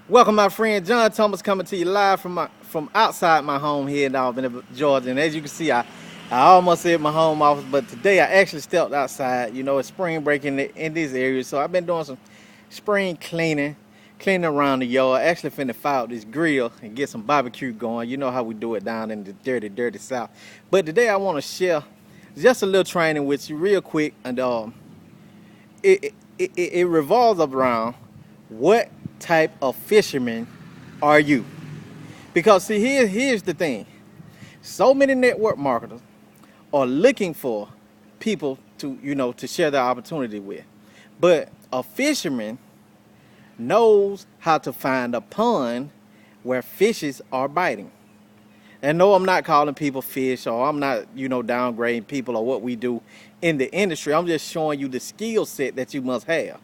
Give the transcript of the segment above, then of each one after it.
Welcome, my friend John Thomas, coming to you live from outside my home here in Albany, Georgia. And as you can see, I almost said my home office, but today I actually stepped outside. You know, it's spring break in this area, so I've been doing some spring cleaning around the yard. Actually, finna fire up this grill and get some barbecue going. You know how we do it down in the dirty South. But today I want to share just a little training with you, real quick, and it revolves around what type of fisherman are you? Because see, here's the thing. So many network marketers are looking for people to share their opportunity with. But a fisherman knows how to find a pond where fishes are biting. And no, I'm not calling people fish, or I'm not, downgrading people or what we do in the industry. I'm just showing you the skill set that you must have.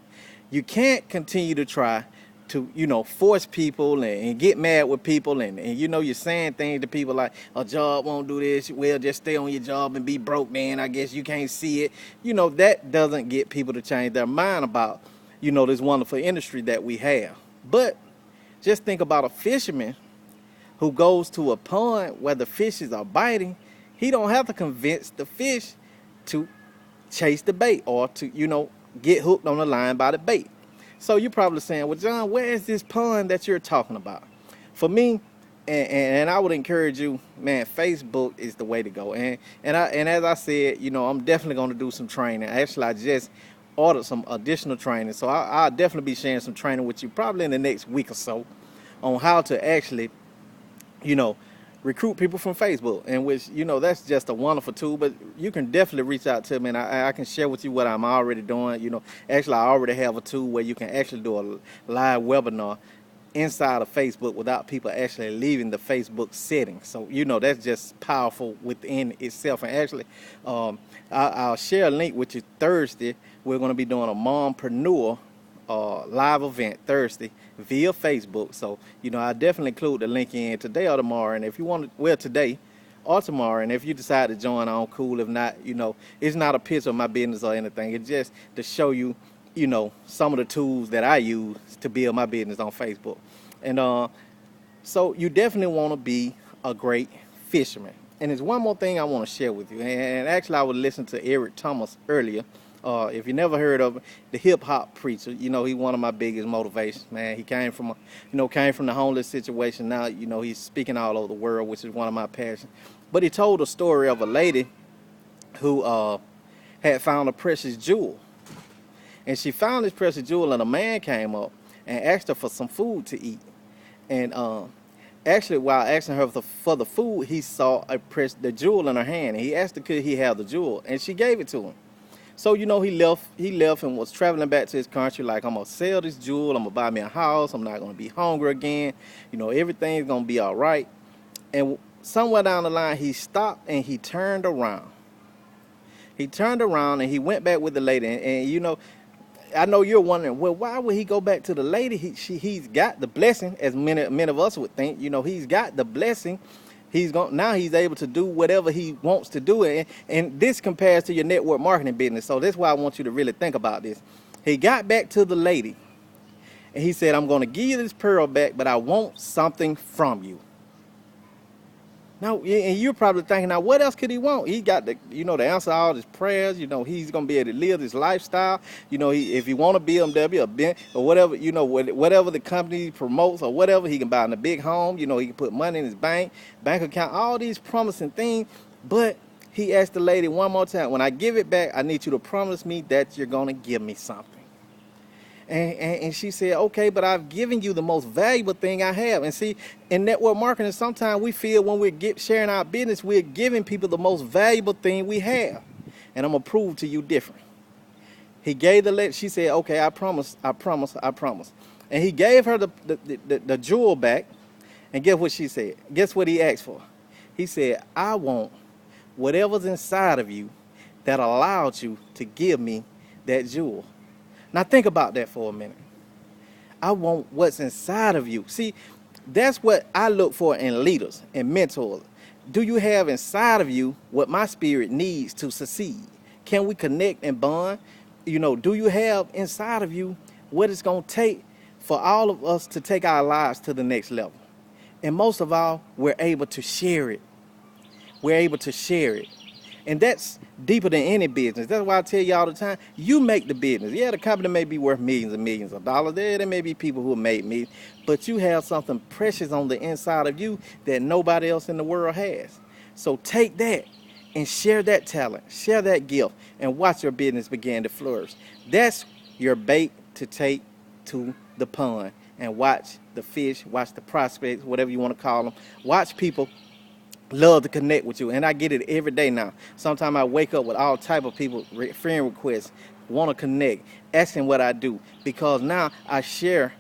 You can't continue to try to, force people and get mad with people and you're saying things to people like, a job won't do this, well, just stay on your job and be broke, man. I guess you can't see it. That doesn't get people to change their mind about, this wonderful industry that we have. But just think about a fisherman who goes to a pond where the fishes are biting. He don't have to convince the fish to chase the bait or to, get hooked on the line by the bait. So you're probably saying, well, John, where is this pond that you're talking about? For me, and I would encourage you, man, Facebook is the way to go. And as I said, I'm definitely going to do some training. Actually, I just ordered some additional training. So I'll definitely be sharing some training with you probably in the next week or so on how to actually, recruit people from Facebook, and which, that's just a wonderful tool. But you can definitely reach out to me, and I can share with you what I'm already doing. Actually, I already have a tool where you can actually do a live webinar inside of Facebook without people actually leaving the Facebook settings. So, that's just powerful within itself. And actually, I'll share a link with you Thursday. We're going to be doing a mompreneur live event Thursday via Facebook. So, I definitely include the link in today or tomorrow. And if you want to, well, today or tomorrow, and if you decide to join on, cool. If not, it's not a picture of my business or anything. It's just to show you, some of the tools that I use to build my business on Facebook. And so you definitely want to be a great fisherman. And there's one more thing I want to share with you. And actually, I was listening to Eric Thomas earlier. If you never heard of the hip hop preacher, he's one of my biggest motivations, man. He came from the homeless situation. Now, he's speaking all over the world, which is one of my passions. But he told a story of a lady who had found a precious jewel. And she found this precious jewel, and a man came up and asked her for some food to eat. And actually, while asking her for the food, he saw the jewel in her hand. And he asked her, could he have the jewel? And she gave it to him. So, he left and was traveling back to his country like, I'm going to sell this jewel, I'm going to buy me a house, I'm not going to be hungry again, everything's going to be all right. And somewhere down the line, he stopped and he turned around. He turned around and he went back with the lady. And I know you're wondering, well, why would he go back to the lady? He's got the blessing, as many of us would think. He's got the blessing. Now he's able to do whatever he wants to do. And this compares to your network marketing business. So that's why I want you to really think about this. He got back to the lady and he said, I'm going to give you this pearl back, but I want something from you. Now, and you're probably thinking, now, what else could he want? He got the answer all his prayers. He's going to be able to live this lifestyle. If he want a BMW, a Benz, or whatever, whatever the company promotes or whatever, he can buy in a big home. He can put money in his bank account, all these promising things. But he asked the lady one more time, when I give it back, I need you to promise me that you're going to give me something. And she said, okay, but I've given you the most valuable thing I have. And see, in network marketing, sometimes we feel when we're sharing our business, we're giving people the most valuable thing we have. And I'm going to prove to you different. He gave the lady, she said, okay, I promise. And he gave her the jewel back. And guess what she said? Guess what he asked for? He said, I want whatever's inside of you that allowed you to give me that jewel. Now think about that for a minute. I want what's inside of you. See, that's what I look for in leaders and mentors. Do you have inside of you what my spirit needs to succeed? Can we connect and bond? Do you have inside of you what it's going to take for all of us to take our lives to the next level. And most of all, we're able to share it. We're able to share it. And that's deeper than any business. That's why I tell you all the time, you make the business. Yeah, the company may be worth millions and millions of dollars. There may be people who have made millions, but you have something precious on the inside of you that nobody else in the world has. So take that and share that talent, share that gift, and watch your business begin to flourish. That's your bait to take to the pond and watch the fish, watch the prospects, whatever you want to call them. Watch people love to connect with you, and I get it every day now. Sometimes I wake up with all type of people, friend requests, want to connect, asking what I do, because now I share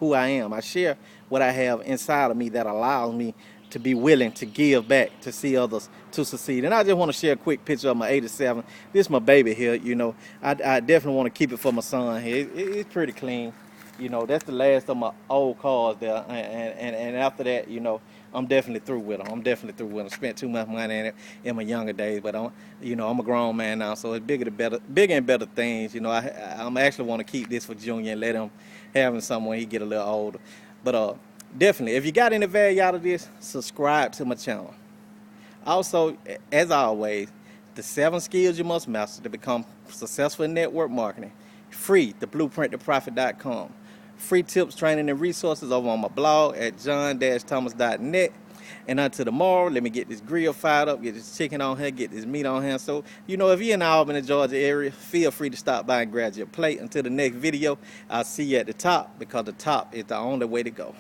who I am. I share what I have inside of me that allows me to be willing to give back, to see others to succeed. And I just want to share a quick picture of my 87. This is my baby here, you know. I definitely want to keep it for my son here. It's pretty clean. You know, that's the last of my old cars there. And after that, you know, I'm definitely through with them. I'm definitely through with them. Spent too much money in it in my younger days, but I'm a grown man now, so it's bigger and better things. You know, I'm actually want to keep this for Junior and let him have him some when he get a little older. But definitely, if you got any value out of this, subscribe to my channel. Also, as always, the 7 skills you must master to become successful in network marketing. Free, theblueprinttoprofit.com. Free tips, training, and resources over on my blog at john-thomas.net. And until tomorrow, let me get this grill fired up, get this chicken on here, get this meat on here. So, you know, if you're in the Albany, Georgia area, feel free to stop by and grab your plate. Until the next video, I'll see you at the top, because the top is the only way to go.